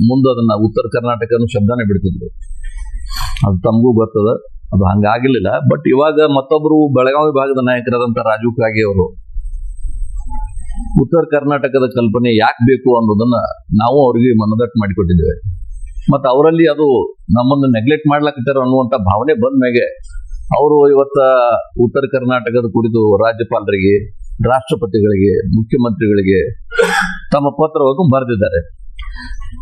Speaker 3: ಮುಂದೆ ಅದನ್ನ ಉತ್ತರ ಕರ್ನಾಟಕ ಅನ್ನೋ ಶಬ್ದನೇ ಬಿಡ್ತಿದ್ರು. ಅದು ತಮಗೂ ಗೊತ್ತದ, ಅದು ಹಂಗಾಗಿರ್ಲಿಲ್ಲ. ಬಟ್ ಇವಾಗ ಮತ್ತೊಬ್ರು ಬೆಳಗಾವಿ ಭಾಗದ ನಾಯಕರಾದಂತ ರಾಜು ಕಾಗೆ ಅವರು ಉತ್ತರ ಕರ್ನಾಟಕದ ಕಲ್ಪನೆ ಯಾಕೆ ಬೇಕು ಅನ್ನೋದನ್ನ ನಾವು ಅವ್ರಿಗೆ ಮನದಟ್ಟು ಮಾಡಿಕೊಟ್ಟಿದ್ದೇವೆ. ಮತ್ತು ಅವರಲ್ಲಿ ಅದು ನಮ್ಮನ್ನು ನೆಗ್ಲೆಕ್ಟ್ ಮಾಡ್ಲಾಕತ್ತಾರ ಅನ್ನುವಂಥ ಭಾವನೆ ಬಂದ ಮ್ಯಾಗೆ ಅವರು ಇವತ್ತ ಉತ್ತರ ಕರ್ನಾಟಕದ ಕುರಿತು ರಾಜ್ಯಪಾಲರಿಗೆ, ರಾಷ್ಟ್ರಪತಿಗಳಿಗೆ, ಮುಖ್ಯಮಂತ್ರಿಗಳಿಗೆ ತಮ್ಮ ಪತ್ರವನ್ನು ಬರೆದಿದ್ದಾರೆ.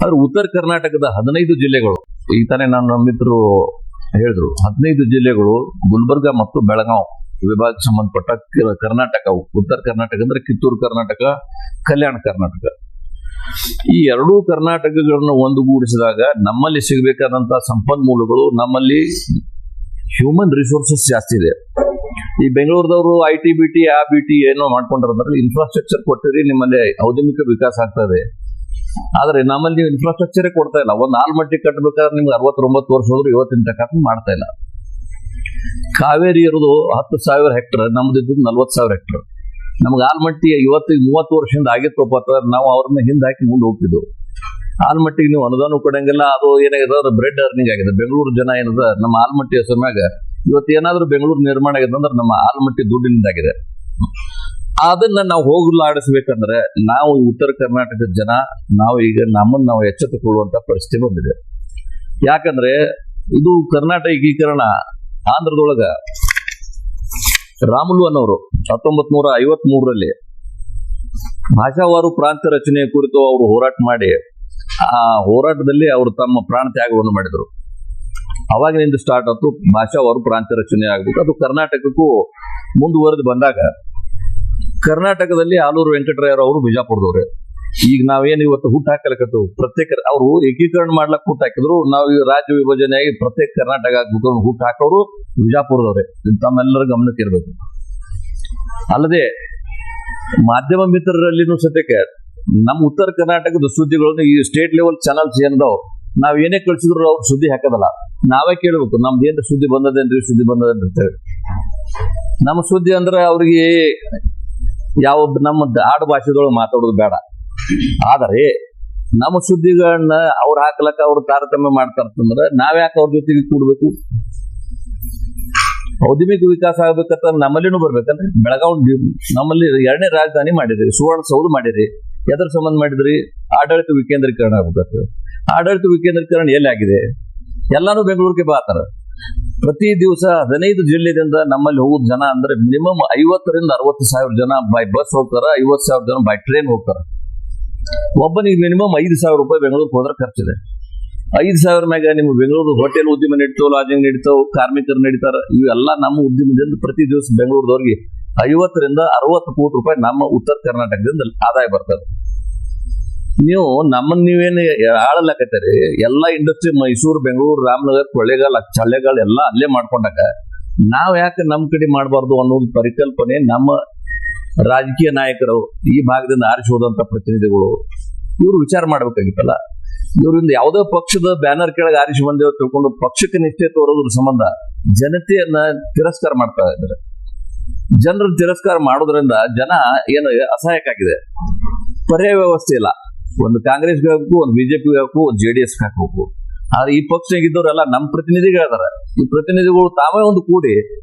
Speaker 3: ಆದ್ರೆ ಉತ್ತರ ಕರ್ನಾಟಕದ 15 ಜಿಲ್ಲೆಗಳು, ಈ ತಾನೇ ನನ್ನ ಮಿತ್ರರು ಹೇಳಿದ್ರು, 15 ಜಿಲ್ಲೆಗಳು ಗುಲ್ಬರ್ಗ ಮತ್ತು ಬೆಳಗಾವ್ ವಿಭಾಗಕ್ಕೆ ಸಂಬಂಧಪಟ್ಟ ಕರ್ನಾಟಕ. ಉತ್ತರ ಕರ್ನಾಟಕ ಅಂದ್ರೆ ಕಿತ್ತೂರು ಕರ್ನಾಟಕ, ಕಲ್ಯಾಣ ಕರ್ನಾಟಕ. ಈ 2 ಕರ್ನಾಟಕಗಳನ್ನು ಒಂದುಗೂಡಿಸಿದಾಗ ನಮ್ಮಲ್ಲಿ ಸಿಗಬೇಕಾದಂತಹ ಸಂಪನ್ಮೂಲಗಳು, ನಮ್ಮಲ್ಲಿ ಹ್ಯೂಮನ್ ರಿಸೋರ್ಸಸ್ ಜಾಸ್ತಿ ಇದೆ. ಈ ಬೆಂಗಳೂರದವರು IT-BT ಏನೋ ಮಾಡ್ಕೊಂಡಿರೋದ್ರಲ್ಲಿ ಇನ್ಫ್ರಾಸ್ಟ್ರಕ್ಚರ್ ಕೊಟ್ಟಿರಿ, ನಿಮ್ಮಲ್ಲಿ ಔದ್ಯಮಿಕ ವಿಕಾಸ ಆಗ್ತದೆ. ಆದ್ರೆ ನಮ್ಮಲ್ಲಿ ನೀವು ಇನ್ಫ್ರಾಸ್ಟ್ರಕ್ಚರೇ ಕೊಡ್ತಾ ಇಲ್ಲ. ಒಂದು ಆಲ್ಮಟ್ಟಿ ಕಟ್ಟಬೇಕಾದ್ರೆ ನಿಮ್ಗೆ 69 ವರ್ಷ ಹೋದ್ರು ಇವತ್ತಿನ ತಕ್ಕ ಮಾಡ್ತಾ ಇಲ್ಲ. ಕಾವೇರಿ ಇರೋದು 10,000 ಹೆಕ್ಟರ್, ನಮ್ದಿದ್ದು 40,000 ಹೆಕ್ಟರ್. ನಮ್ಗೆ ಆಲ್ಮಟ್ಟಿ ಇವತ್ತಿಗೆ 30 ವರ್ಷದಿಂದ ಆಗಿತ್ತಪ್ಪ ನಾವು ಅವ್ರನ್ನ ಹಿಂದೆ ಹಾಕಿ ಮುಂದೆ ಹೋಗ್ತಿದ್ವು. ಆಲ್ಮಟ್ಟಿಗೆ ನೀವು ಅನುದಾನ ಕೊಡಂಗಿಲ್ಲ, ಅದು ಏನಾಗಿದೆ ಬ್ರೆಡ್ ಅರ್ನಿಂಗ್ ಆಗಿದೆ. ಬೆಂಗಳೂರು ಜನ ಏನದ ನಮ್ಮ ಆಲ್ಮಟ್ಟಿ ಹೆಸರಿನಾಗ ಇವತ್ತು ಏನಾದ್ರೂ ಬೆಂಗಳೂರು ನಿರ್ಮಾಣ ಆಗಿದೆ ಅಂದ್ರೆ ನಮ್ಮ ಆಲ್ಮಟ್ಟಿ ದುಡ್ಡಿನಿಂದಾಗಿದೆ. ಅದನ್ನ ನಾವು ಹೋಗಲಾಡಿಸ್ಬೇಕಂದ್ರೆ ನಾವು ಉತ್ತರ ಕರ್ನಾಟಕದ ಜನ ನಾವು ಈಗ ನಮ್ಮನ್ನು ನಾವು ಎಚ್ಚೆತ್ತುಕೊಳ್ಳುವಂತ ಪರಿಸ್ಥಿತಿ ಬಂದಿದೆ. ಯಾಕಂದ್ರೆ ಇದು ಕರ್ನಾಟಕ ಏಕೀಕರಣ ಆಂಧ್ರದೊಳಗ ರಾಮುಲು ಅನ್ನೋರು 1953ರಲ್ಲಿ ಭಾಷಾವಾರು ಪ್ರಾಂತ್ಯ ರಚನೆ ಕುರಿತು ಅವರು ಹೋರಾಟ ಮಾಡಿ ಆ ಹೋರಾಟದಲ್ಲಿ ಅವರು ತಮ್ಮ ಪ್ರಾಣ ತ್ಯಾಗವನ್ನು ಮಾಡಿದರು. ಅವಾಗಿನಿಂದ ಸ್ಟಾರ್ಟ್ ಆಯ್ತು ಭಾಷಾವಾರು ಪ್ರಾಂತ್ಯ ರಚನೆ ಆಗ್ಬೇಕು. ಅದು ಕರ್ನಾಟಕಕ್ಕೂ ಮುಂದುವರೆದು ಬಂದಾಗ ಕರ್ನಾಟಕದಲ್ಲಿ ಆಲೂರು ವೆಂಕಟರಾಯರು ಅವರು ಬಿಜಾಪುರದವ್ರೆ. ಈಗ ನಾವೇನು ಇವತ್ತು ಹುಟ್ಟು ಹಾಕಲಕತ್ತು ಪ್ರತ್ಯೇಕ ಅವರು ಏಕೀಕರಣ ಮಾಡ್ಲಕ್ ಹುಟ್ಟು ಹಾಕಿದ್ರು. ನಾವು ಈ ರಾಜ್ಯ ವಿಭಜನೆಯಾಗಿ ಪ್ರತ್ಯೇಕ ಕರ್ನಾಟಕ ಆಗ್ಬೇಕು ಹುಟ್ಟು ಹಾಕೋರು ಬಿಜಾಪುರದವ್ರೆ. ತಮ್ಮೆಲ್ಲರ ಗಮನಕ್ಕೆ ಇರಬೇಕು. ಅಲ್ಲದೆ ಮಾಧ್ಯಮ ಮಿತ್ರರಲ್ಲಿನೂ ಸದ್ಯಕ್ಕೆ ನಮ್ಮ ಉತ್ತರ ಕರ್ನಾಟಕದ ಸುದ್ದಿಗಳನ್ನು ಈ ಸ್ಟೇಟ್ ಲೆವೆಲ್ ಚಾನಲ್ಸ್ ಏನದಾವ್ ನಾವ್ ಏನೇ ಕಳ್ಸಿದ್ರು ಅವ್ರು ಸುದ್ದಿ ಹಾಕೋದಲ್ಲ. ನಾವೇ ಕೇಳ್ಬೇಕು ನಮ್ದು ಏನ್ ಸುದ್ದಿ ಬಂದದೇನ್ರಿ ಸುದ್ದಿ ಬಂದದೇನ್ರಿ ಅಂತೇಳಿ. ನಮ್ಮ ಸುದ್ದಿ ಅಂದ್ರೆ ಅವ್ರಿಗೆ ಯಾವ್ದು ನಮ್ಮ ಆಡು ಭಾಷೆದೊಳಗೆ ಮಾತಾಡೋದು ಬೇಡ. ಆದರೆ ನಮ್ಮ ಸುದ್ದಿಗಳನ್ನ ಅವ್ರು ಹಾಕ್ಲಕ್ಕ ಅವ್ರು ತಾರತಮ್ಯ ಮಾಡ್ತಾರಂತಂದ್ರೆ ನಾವ್ಯಾಕೆ ಅವ್ರ ಜೊತೆಗೆ ಕೂಡ್ಬೇಕು? ಔದ್ಯಮಿಕ ವಿಕಾಸ ಆಗ್ಬೇಕಂತ ನಮ್ಮಲ್ಲಿನೂ ಬರ್ಬೇಕಂದ್ರೆ ಬೆಳಗಾವಿ ನಮ್ಮಲ್ಲಿ 2ನೇ ರಾಜಧಾನಿ ಮಾಡಿದ್ರಿ, ಸುವರ್ಣಸೌಧ ಮಾಡಿದ್ರಿ. ಎದ್ರ ಸಂಬಂಧ ಮಾಡಿದ್ರಿ? ಆಡಳಿತ ವಿಕೇಂದ್ರೀಕರಣ ಆಗ್ಬೇಕು. ಆಡಳಿತ ವಿಕೇಂದ್ರೀಕರಣ ಎಲ್ಲಿ ಆಗಿದೆ? ಎಲ್ಲಾನು ಬೆಂಗಳೂರಿಗೆ ಬಾತಾರ. ಪ್ರತಿ ದಿವಸ 15 ಜಿಲ್ಲೆದಿಂದ ನಮ್ಮಲ್ಲಿ ಹೋಗುದು ಜನ ಅಂದ್ರೆ ಮಿನಿಮಮ್ 50,000 to 60,000 ಜನ ಬೈ ಬಸ್ ಹೋಗ್ತಾರ, 50,000 ಜನ ಬೈ ಟ್ರೈನ್ ಹೋಗ್ತಾರ. ಒಬ್ಬನಿಗೆ ಮಿನಿಮಮ್ 5,000 ರೂಪಾಯಿ ಬೆಂಗಳೂರಿಗೆ ಹೋದ್ರೆ ಖರ್ಚಿದೆ. 5,000 ಮ್ಯಾಗ ನಿಮ್ಗೆ ಬೆಂಗಳೂರು ಹೋಟೆಲ್ ಉದ್ಯಮ ನಡೀತಾವ, ಲಾಜಿಂಗ್ ನಡೀತಾವ, ಕಾರ್ಮಿಕರು ನಡೀತಾರ. ಇವೆಲ್ಲ ನಮ್ಮ ಉದ್ಯಮದಿಂದ ಪ್ರತಿ ದಿವಸ ಬೆಂಗಳೂರದವ್ರಿಗೆ 50 ರಿಂದ 60 ಕೋಟಿ ರೂಪಾಯಿ ನಮ್ಮ ಉತ್ತರ ಕರ್ನಾಟಕದಿಂದ ಆದಾಯ ಬರ್ತದೆ. ನೀವು ನಮ್ಮನ್ನ ನೀವೇನು ಆಳಲಕತ್ತೀರಿ? ಎಲ್ಲ ಇಂಡಸ್ಟ್ರಿ ಮೈಸೂರು, ಬೆಂಗಳೂರು, ರಾಮನಗರ, ಕೊಳ್ಳೇಗಾಲ, ಚಳ್ಳೆಗಾಲ ಎಲ್ಲ ಅಲ್ಲೇ ಮಾಡ್ಕೊಂಡಾಗ ನಾವ್ ಯಾಕೆ ನಮ್ ಕಡೆ ಮಾಡಬಾರ್ದು ಅನ್ನೋದು ಪರಿಕಲ್ಪನೆ ನಮ್ಮ ರಾಜಕೀಯ ನಾಯಕರು, ಈ ಭಾಗದಿಂದ ಆರಿಸಿ ಹೋದಂತ ಪ್ರತಿನಿಧಿಗಳು ಇವರು ವಿಚಾರ ಮಾಡ್ಬೇಕಾಗಿತ್ತಲ್ಲ. ಇವರಿಂದ ಯಾವುದೋ ಪಕ್ಷದ ಬ್ಯಾನರ್ ಕೆಳಗೆ ಆರಿಸಿ ಬಂದೇವ್ ತಿಳ್ಕೊಂಡು ಪಕ್ಷಕ್ಕೆ ನಿಷ್ಠೆ ತೋರೋದ್ರ ಸಂಬಂಧ ಜನತೆಯನ್ನ ತಿರಸ್ಕಾರ ಮಾಡ್ತಾ ಇದ್ದಾರೆ. ಜನರ ತಿರಸ್ಕಾರ ಮಾಡೋದ್ರಿಂದ ಜನ ಏನು ಅಸಹಾಯಕ್ಕಾಗಿದೆ. ಪರ್ಯಾಯ ವ್ಯವಸ್ಥೆ ಇಲ್ಲ. ಒಂದು ಕಾಂಗ್ರೆಸ್ಗೆ ಹಾಕಬೇಕು, ಒಂದು ಬಿಜೆಪಿಗೆ ಹಾಕಬೇಕು, ಒಂದು JDS ಹಾಕಬೇಕು. ಆದ್ರೆ ಈ ಪಕ್ಷನಾಗಿದ್ದವರೆಲ್ಲ ನಮ್ಮ ಪ್ರತಿನಿಧಿಗಳಿದಾರೆ. ಈ ಪ್ರತಿನಿಧಿಗಳು ತಾವೇ ಒಂದು ಕೂಡಿ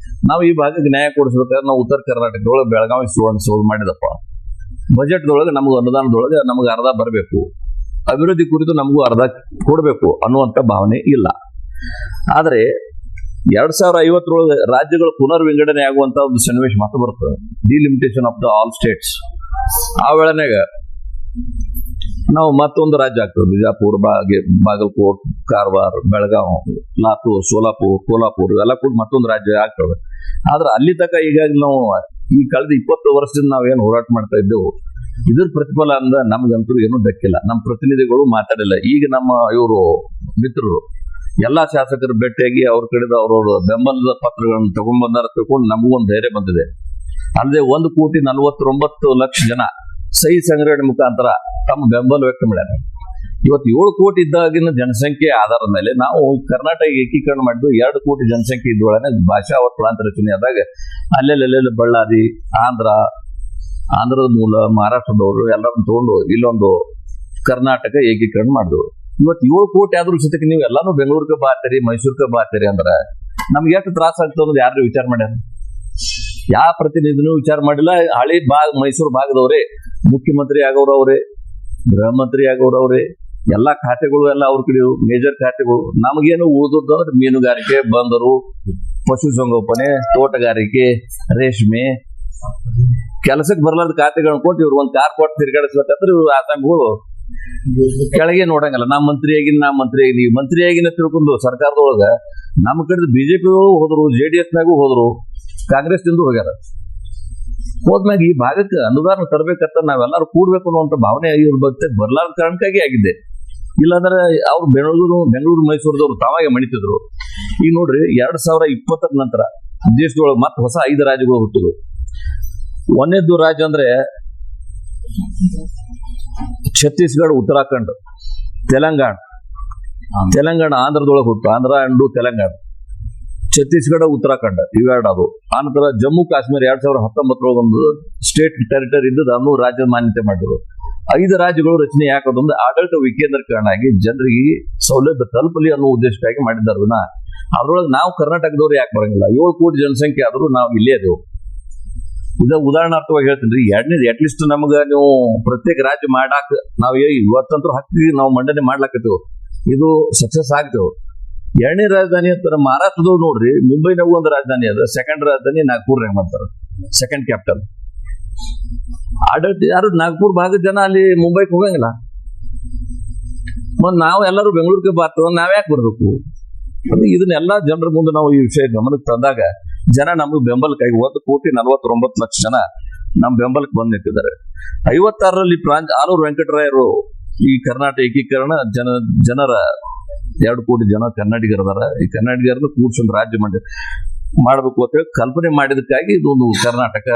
Speaker 3: ನಾವು ಈ ಭಾಗಕ್ಕೆ ನ್ಯಾಯ ಕೊಡಿಸ್ಬೇಕಾದ್ರೆ ನಾವು ಉತ್ತರ ಕರ್ನಾಟಕದೊಳಗೆ ಬೆಳಗಾವಿ ಸುವರ್ಣಸೌಧ ಮಾಡಿದಪ್ಪ. ಬಜೆಟ್ದೊಳಗೆ ನಮಗೂ ಅನುದಾನದೊಳಗೆ ನಮ್ಗೆ ಅರ್ಧ ಬರಬೇಕು, ಅಭಿವೃದ್ಧಿ ಕುರಿತು ನಮಗೂ ಅರ್ಧ ಕೊಡಬೇಕು ಅನ್ನುವಂಥ ಭಾವನೆ ಇಲ್ಲ. ಆದ್ರೆ 2050 ರಾಜ್ಯಗಳು ಪುನರ್ ವಿಂಗಡಣೆ ಆಗುವಂತ ಒಂದು ಸನ್ನಿವೇಶ ಮಾತು ಬರ್ತದೆ. Delimitation of the all States. ಆ ವೇಳೆನಾಗ ನಾವು ಮತ್ತೊಂದು ರಾಜ್ಯ ಆಗ್ತದೆ. ಬಿಜಾಪುರ, ಬಾಗಲಕೋಟ್, ಕಾರವಾರ, ಬೆಳಗಾವಿ, ಲಾತೂರ್, ಸೋಲಾಪುರ್, ಕೋಲ್ಹಾಪುರ್ ಎಲ್ಲ ಕೂಡ ಮತ್ತೊಂದು ರಾಜ್ಯ ಆಗ್ತದೆ. ಆದ್ರೆ ಅಲ್ಲಿ ತನಕ ಈಗಾಗಲೇ ನಾವು ಈ ಕಳೆದ 20 ವರ್ಷದಿಂದ ನಾವೇನು ಹೋರಾಟ ಮಾಡ್ತಾ ಇದ್ದೆವು, ಇದ್ರ ಪ್ರತಿಫಲ ಅಂದ ನಮ್ಗಂತೂ ಏನೂ ದಕ್ಕಿಲ್ಲ. ನಮ್ಮ ಪ್ರತಿನಿಧಿಗಳು ಮಾತಾಡಿಲ್ಲ. ಈಗ ನಮ್ಮ ಇವರು ಮಿತ್ರರು ಎಲ್ಲಾ ಶಾಸಕರು ಭೇಟಿಯಾಗಿ ಅವ್ರ ಕಡೆದ ಅವ್ರವ್ರ ಬೆಂಬಲದ ಪತ್ರಗಳನ್ನು ತಗೊಂಡ್ಬಂದಾರ ತಿಳ್ಕೊಂಡು ನಮಗೂ ಒಂದು ಧೈರ್ಯ ಬಂದಿದೆ. ಅಲ್ಲದೆ 1,49,00,000 ಜನ ಸಹಿ ಸಂಗ್ರಹಣೆ ಮುಖಾಂತರ ತಮ್ಮ ಬೆಂಬಲ ವ್ಯಕ್ತ ಮಾಡ್ಯಾರ. ಇವತ್ತು 7 ಕೋಟಿ ಇದ್ದಾಗಿನ ಜನಸಂಖ್ಯೆ ಆಧಾರದ ಮೇಲೆ ನಾವು ಕರ್ನಾಟಕ ಏಕೀಕರಣ ಮಾಡಿದ್ವಿ. 2 ಕೋಟಿ ಜನಸಂಖ್ಯೆ ಇದ್ದೊಳನೆ ಭಾಷಾ ಪ್ರಾಂತ ರಚನೆ ಆದಾಗ ಅಲ್ಲೆಲ್ಲೆಲ್ಲೆಲ್ಲ ಬಳ್ಳಾರಿ, ಆಂಧ್ರದ ಮೂಲ, ಮಹಾರಾಷ್ಟ್ರದವರು ಎಲ್ಲರನ್ನು ತಗೊಂಡು ಇಲ್ಲೊಂದು ಕರ್ನಾಟಕ ಏಕೀಕರಣ ಮಾಡಿದ್ರು. ಇವತ್ತು 7 ಕೋಟಿ ಆದ್ರೂ ಜೊತೆಗೆ ನೀವು ಎಲ್ಲಾನು ಬೆಂಗಳೂರಿಗೆ ಬಾತೀರಿ, ಮೈಸೂರಿಗೆ ಬಾತೀರಿ ಅಂದ್ರೆ ನಮ್ಗೆ ಎಷ್ಟು ತ್ರಾಸ ಆಗ್ತದೆ ಅನ್ನೋದು ಯಾರು ವಿಚಾರ ಮಾಡ್ಯಾರ? ಯಾವ ಪ್ರತಿನಿಧಿನೂ ವಿಚಾರ ಮಾಡಿಲ್ಲ. ಹಳಿ ಮೈಸೂರು ಭಾಗದವ್ರೆ ಮುಖ್ಯಮಂತ್ರಿ ಆಗೋರವ್ರೆ, ಗೃಹ ಮಂತ್ರಿ ಆಗೋರವ್ರೆ, ಎಲ್ಲಾ ಖಾತೆಗಳು ಎಲ್ಲ ಅವ್ರ ಕಡೆ ಮೇಜರ್ ಖಾತೆಗಳು. ನಮಗೇನು ಉಳಿದದ್ದು ಅಂದ್ರೆ ಮೀನುಗಾರಿಕೆ, ಬಂದರು, ಪಶುಸಂಗೋಪನೆ, ತೋಟಗಾರಿಕೆ, ರೇಷ್ಮೆ, ಕೆಲಸಕ್ಕೆ ಬರ್ಲಾರ್ದ ಖಾತೆಗಳನ್ನ ಕೊಟ್ಟು ಇವ್ರು ಒಂದು ಕಾರ್ ಕೊಟ್ಟು ತಿರ್ಗಾಡಿಸ್ಬೇಕಂದ್ರೆ ಇವ್ರು ಆತಂಕಗಳು ಕೆಳಗೆ ನೋಡಂಗಲ್ಲ. ನಾ ಮಂತ್ರಿ ಆಗಿನ ಮಂತ್ರಿ ಆಗಿನ ತಿಳ್ಕೊಂಡು ಸರ್ಕಾರದೊಳಗ ನಮ್ಮ ಕಡೆ ಬಿಜೆಪಿ ಹೋದ್ರು, JDSನಾಗೂ ಹೋದ್ರು, ಕಾಂಗ್ರೆಸ್ ನಿಂದ ಹೋಗ್ಯಾರ. ಹೋದ್ಮ್ಯಾಗ ಈ ಭಾಗಕ್ಕೆ ಅನುದಾನ ತರಬೇಕಂತ ನಾವೆಲ್ಲರೂ ಕೂಡ್ಬೇಕು ಅನ್ನುವಂತ ಭಾವನೆ ಇವ್ರ ಬಗ್ಗೆ ಬರ್ಲಾರ್ದ ಕಾರಣಕ್ಕಾಗಿ ಆಗಿದೆ. ಇಲ್ಲಾಂದ್ರೆ ಅವ್ರು ಬೆಂಗಳೂರು ಮೈಸೂರದವ್ರು ತಾವಾಗೆ ಮಣಿತಿದ್ರು. ಈಗ ನೋಡ್ರಿ 2020 ನಂತರ ದೇಶದೊಳಗೆ ಮತ್ತೆ ಹೊಸ 5 ರಾಜ್ಯಗಳು ಹುಟ್ಟಿದ್ವು. ಒಂದೇದ್ದು ರಾಜ್ಯ ಅಂದ್ರೆ ಛತ್ತೀಸ್ಗಢ, ಉತ್ತರಾಖಂಡ್, ತೆಲಂಗಾಣ. ಆಂಧ್ರದೊಳಗೆ ಹುಟ್ಟು, ಆಂಧ್ರ ಅಂಡ್ ತೆಲಂಗಾಣ. ಛತ್ತೀಸ್ಗಢ ಉತ್ತರಾಖಂಡ ಇವೆರಡು ಅದು. ಆನಂತರ ಜಮ್ಮು ಕಾಶ್ಮೀರ 2019 ಒಂದು ಸ್ಟೇಟ್ ಟೆರಿಟರಿ ಇದ್ದದ್ದು ಅದನ್ನು ರಾಜ್ಯದ ಮಾನ್ಯತೆ ಮಾಡಿದ್ರು. 5 ರಾಜ್ಯಗಳು ರಚನೆ ಯಾಕಂದ್ರೆ ಆಡಳಿತ ವಿಕೇಂದ್ರೀಕರಣ ಆಗಿ ಜನರಿಗೆ ಸೌಲಭ್ಯ ತಲುಪಲಿ ಅನ್ನೋ ಉದ್ದೇಶಕ್ಕಾಗಿ ಮಾಡಿದ್ದಾರೆ. ಅದ್ರೊಳಗೆ ನಾವು ಕರ್ನಾಟಕದವ್ರು ಯಾಕೆ ಬರಂಗಿಲ್ಲ? 7 ಕೋಟಿ ಜನಸಂಖ್ಯೆ ಆದ್ರೂ ನಾವು ಇಲ್ಲೇ ಅದೇವು. ಉದಾಹರಣಾರ್ಥವಾಗಿ ಹೇಳ್ತೀನಿ, ಎರಡನೇದು ಅಟ್ಲೀಸ್ಟ್ ನಮ್ಗ ನೀವು ಪ್ರತ್ಯೇಕ ರಾಜ್ಯ ಮಾಡಾಕ ನಾವು ಇವತ್ತಂತೂ ಹಕ್ಕಿಗೆ ನಾವು ಮಂಡನೆ ಮಾಡ್ಲಾಕತ್ತೇವು, ಇದು ಸಕ್ಸಸ್ ಆಗ್ತೇವೆ. ಎರಡನೇ ರಾಜಧಾನಿ ಅಂತ ನಮ್ಮ ಮಹಾರಾಷ್ಟ್ರದವ್ರು ನೋಡ್ರಿ, ಮುಂಬೈನಾಗೂ ಒಂದು ರಾಜಧಾನಿ ಅದ, ಸೆಕೆಂಡ್ ರಾಜಧಾನಿ ನಾಗ್ಪುರ್ನಾಗ ಮಾಡ್ತಾರ, ಸೆಕೆಂಡ್ ಕ್ಯಾಪಿಟಲ್. ಆಡಳಿತ ಯಾರು ನಾಗ್ಪುರ್ ಭಾಗದ ಜನ ಅಲ್ಲಿ ಮುಂಬೈಗೆ ಹೋಗಂಗಿಲ್ಲ. ಮತ್ ನಾವು ಎಲ್ಲರೂ ಬೆಂಗಳೂರಿಗೆ ಬರ್ತದ, ನಾವ್ಯಾಕೆ ಬರ್ಬೇಕು? ಇದನ್ನೆಲ್ಲಾ ಜನರ ಮುಂದೆ ನಾವು ಈ ವಿಷಯ ಗಮನಕ್ಕೆ ತಂದಾಗ ಜನ ನಮ್ಗೆ ಬೆಂಬಲಕ್ಕಾಗಿ 1,49,00,000 ಜನ ನಮ್ ಬೆಂಬಲಕ್ಕೆ ಬಂದ್ ನಿಂತಿದ್ದಾರೆ. 56ರಲ್ಲಿ ಆಲೂರು ವೆಂಕಟರಾಯರು ಈ ಕರ್ನಾಟಕ ಏಕೀಕರಣ ಜನರ 2 ಕೋಟಿ ಜನ ಕನ್ನಡಿಗರದಾರ, ಈ ಕನ್ನಡಿಗರನ್ನು ಕೂರ್ಸೊಂದು ರಾಜ್ಯ ಮಾಡ್ಬೇಕು ಅಂತ ಹೇಳಿ ಕಲ್ಪನೆ ಮಾಡಿದಕ್ಕಾಗಿ ಇದೊಂದು ಕರ್ನಾಟಕ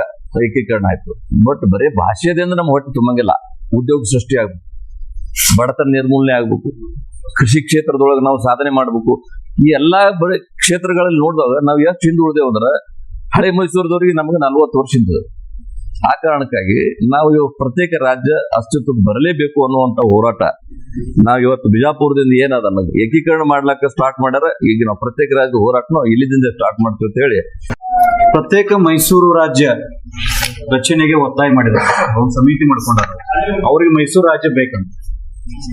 Speaker 3: ಏಕೀಕರಣ ಆಯ್ತು. ಬಟ್ ಬರೀ ಭಾಷೆದಿಂದ ನಮ್ಮ ಹೊಟ್ಟೆ ತುಂಬಂಗಿಲ್ಲ. ಉದ್ಯೋಗ ಸೃಷ್ಟಿ ಆಗ್ಬೇಕು, ಬಡತನ ನಿರ್ಮೂಲನೆ ಆಗ್ಬೇಕು, ಕೃಷಿ ಕ್ಷೇತ್ರದೊಳಗೆ ನಾವು ಸಾಧನೆ ಮಾಡ್ಬೇಕು. ಈ ಎಲ್ಲಾ ಬರೀ ಕ್ಷೇತ್ರಗಳಲ್ಲಿ ನೋಡಿದಾಗ ನಾವು ಎಷ್ಟು ಹಿಂದೆ ಉಳಿದೇವು ಅಂದ್ರೆ ಹಳೆ ಮೈಸೂರದವ್ರಿಗೆ ನಮ್ಗೆ 40 ವರ್ಷ ಹಿಂದೆ. ಆ ಕಾರಣಕ್ಕಾಗಿ ನಾವು ಪ್ರತ್ಯೇಕ ರಾಜ್ಯ ಅಸ್ತಿತ್ವಕ್ಕೆ ಬರಲೇಬೇಕು ಅನ್ನುವಂತ ಹೋರಾಟ ನಾವ್ ಇವತ್ತು ಬಿಜಾಪುರದಿಂದ ಏನದ ಏಕೀಕರಣ ಮಾಡ್ಲಾಕ ಸ್ಟಾರ್ಟ್ ಮಾಡ್ಯಾರ. ಈಗ ನಾವು ಪ್ರತ್ಯೇಕ ರಾಜ್ಯ ಹೋರಾಟ ಇಲ್ಲಿದಿಂದ ಸ್ಟಾರ್ಟ್ ಮಾಡ್ತೀವಿ ಅಂತ ಹೇಳಿ
Speaker 2: ಪ್ರತ್ಯೇಕ ಮೈಸೂರು ರಾಜ್ಯ ರಚನೆಗೆ ಒತ್ತಾಯ ಮಾಡಿದ್ದಾರೆ. ಒಂದು ಸಮಿತಿ ಮಾಡ್ಕೊಂಡಾರ, ಅವ್ರಿಗೆ ಮೈಸೂರು ರಾಜ್ಯ ಬೇಕಂತ.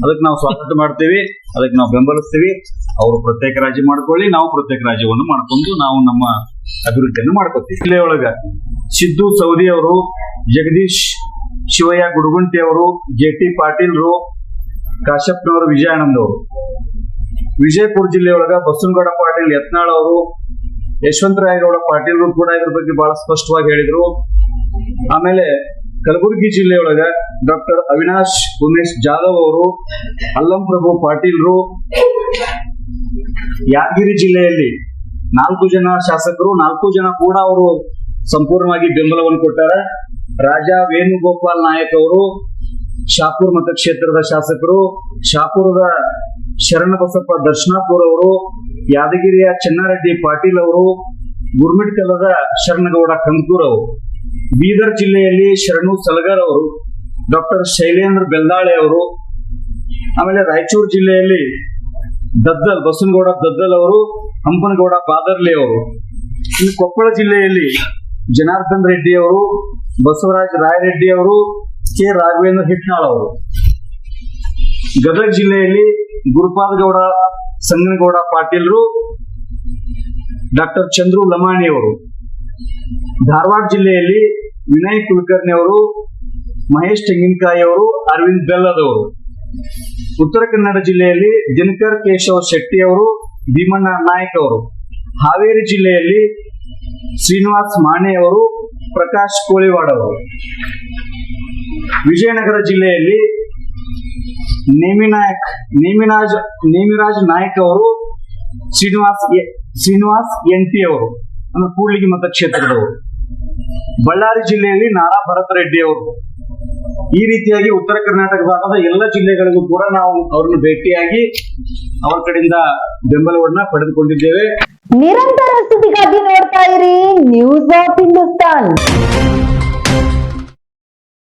Speaker 2: ಅದಕ್ಕೆ ನಾವು ಸ್ವಾಗತ ಮಾಡ್ತೀವಿ, ಅದಕ್ಕೆ ನಾವು ಬೆಂಬಲಿಸ್ತೀವಿ. ಅವರು ಪ್ರತ್ಯೇಕ ರಾಜ್ಯ ಮಾಡ್ಕೊಳ್ಳಿ, ನಾವು ಪ್ರತ್ಯೇಕ ರಾಜ್ಯವನ್ನು ಮಾಡ್ಕೊಂಡು ನಾವು ನಮ್ಮ ಅಭಿವೃದ್ಧಿಯನ್ನು ಮಾಡ್ಕೋತೀವಿ. ಜಿಲ್ಲೆಯೊಳಗ ಸಿದ್ದು ಸೌದಿ ಅವರು, ಜಗದೀಶ್ ಶಿವಯ್ಯ ಗುಡುಗುಂಟಿ ಅವರು, JT ಪಾಟೀಲ್ರು, ಕಾಶ್ಯಪ್ನವರು, ವಿಜಯಾನಂದ್ ಅವರು. ವಿಜಯಪುರ ಜಿಲ್ಲೆಯೊಳಗ ಬಸವನಗೌಡ ಪಾಟೀಲ್ ಯತ್ನಾಳ್ ಅವರು, ಯಶವಂತರಾಯಗೌಡ ಪಾಟೀಲ್ರು ಕೂಡ ಇದ್ರ ಬಗ್ಗೆ ಬಹಳ ಸ್ಪಷ್ಟವಾಗಿ ಹೇಳಿದ್ರು. ಆಮೇಲೆ ಕಲಬುರಗಿ ಜಿಲ್ಲೆಯೊಳಗ ಡಾಕ್ಟರ್ ಅವಿನಾಶ್ ಉಮೇಶ್ ಜಾಧವ್ ಅವರು, ಅಲ್ಲಂ ಪ್ರಭು ಪಾಟೀಲ್ರು. ಯಾದಗಿರಿ ಜಿಲ್ಲೆಯಲ್ಲಿ 4 ಜನ ಶಾಸಕರು, 4 ಜನ ಕೂಡ ಅವರು ಸಂಪೂರ್ಣವಾಗಿ ಬೆಂಬಲವನ್ನು ಕೊಟ್ಟಾರ. ರಾಜಾ ವೇಣುಗೋಪಾಲ್ ನಾಯಕ್ ಅವರು, ಶಾಪುರ್ ಮತಕ್ಷೇತ್ರದ ಶಾಸಕರು, ಶಾಪುರದ ಶರಣಬಸಪ್ಪ ದರ್ಶನಾಪುರ್ ಅವರು, ಯಾದಗಿರಿಯ ಚೆನ್ನಾರೆಡ್ಡಿ ಪಾಟೀಲ್ ಅವರು, ಗುರ್ಮಿಟ್ಕಲದ ಶರಣಗೌಡ ಕಂಕೂರ್ ಅವರು. ಬೀದರ್ ಜಿಲ್ಲೆಯಲ್ಲಿ ಶರಣು ಸಲಗರ್ ಅವರು, ಡಾಕ್ಟರ್ ಶೈಲೇಂದ್ರ ಬೆಲ್ದಾಳೆ ಅವರು. ಆಮೇಲೆ ರಾಯಚೂರು ಜಿಲ್ಲೆಯಲ್ಲಿ ಬಸವನಗೌಡ ದದ್ದಲ್ ಅವರು, ಹಂಪನಗೌಡ ಬಾದರ್ಲಿ ಅವರು. ಇನ್ನು ಕೊಪ್ಪಳ ಜಿಲ್ಲೆಯಲ್ಲಿ ಜನಾರ್ದನ್ ರೆಡ್ಡಿ ಅವರು, ಬಸವರಾಜ ರಾಯರೆಡ್ಡಿ ಅವರು, ಕೆ ರಾಘವೇಂದ್ರ ಹಿಟ್ನಾಳ್ ಅವರು. ಗದಗ ಜಿಲ್ಲೆಯಲ್ಲಿ ಗುರುಪಾದಗೌಡ ಸಂಗನಗೌಡ ಪಾಟೀಲ್ರು, ಡಾಕ್ಟರ್ ಚಂದ್ರು ಲಮಾಣಿ ಅವರು. ಧಾರವಾಡ ಜಿಲ್ಲೆಯಲ್ಲಿ ವಿನಯ್ ಕುಲಕರ್ಣಿ ಅವರು, ಮಹೇಶ್ ತೆಂಗಿನಕಾಯಿ ಅವರು, ಅರವಿಂದ್ ಬೆಲ್ಲದವರು. ಉತ್ತರ ಕನ್ನಡ ಜಿಲ್ಲೆಯಲ್ಲಿ ದಿನಕರ್ ಕೇಶವ್ ಶೆಟ್ಟಿ ಅವರು, ಭೀಮಣ್ಣ ನಾಯಕ್ ಅವರು. ಹಾವೇರಿ ಜಿಲ್ಲೆಯಲ್ಲಿ ಶ್ರೀನಿವಾಸ್ ಮಾಣೆ ಅವರು, ಪ್ರಕಾಶ್ ಕೋಳಿವಾಡ್ ಅವರು. ವಿಜಯನಗರ ಜಿಲ್ಲೆಯಲ್ಲಿ ನೇಮಿರಾಜ್ ನಾಯಕ್ ಅವರು, ಶ್ರೀನಿವಾಸ್ NT ಅವರು, ಅಂದ್ರೆ ಕೂಡ್ಲಿಗಿ ಮತಕ್ಷೇತ್ರದವರು. ಬಳ್ಳಾರಿ ಜಿಲ್ಲೆಯಲ್ಲಿ ನಾರಾ ಭರತ್ ರೆಡ್ಡಿ ಅವರು. ಈ ರೀತಿಯಾಗಿ ಉತ್ತರ ಕರ್ನಾಟಕ ಭಾಗದ ಎಲ್ಲ ಜಿಲ್ಲೆಗಳಿಗೂ ಕೂಡ ನಾವು ಅವರನ್ನು ಭೇಟಿಯಾಗಿ ಅವರ ಕಡೆಯಿಂದ ಬೆಂಬಲವನ್ನ ಪಡೆದುಕೊಂಡಿದ್ದೇವೆ.
Speaker 1: ನಿರಂತರ ಸುದ್ದಿಗಾಗಿ ನೋಡ್ತಾ ಇರಿ ನ್ಯೂಸ್ ಆಫ್ ಹಿಂದೂಸ್ತಾನ್.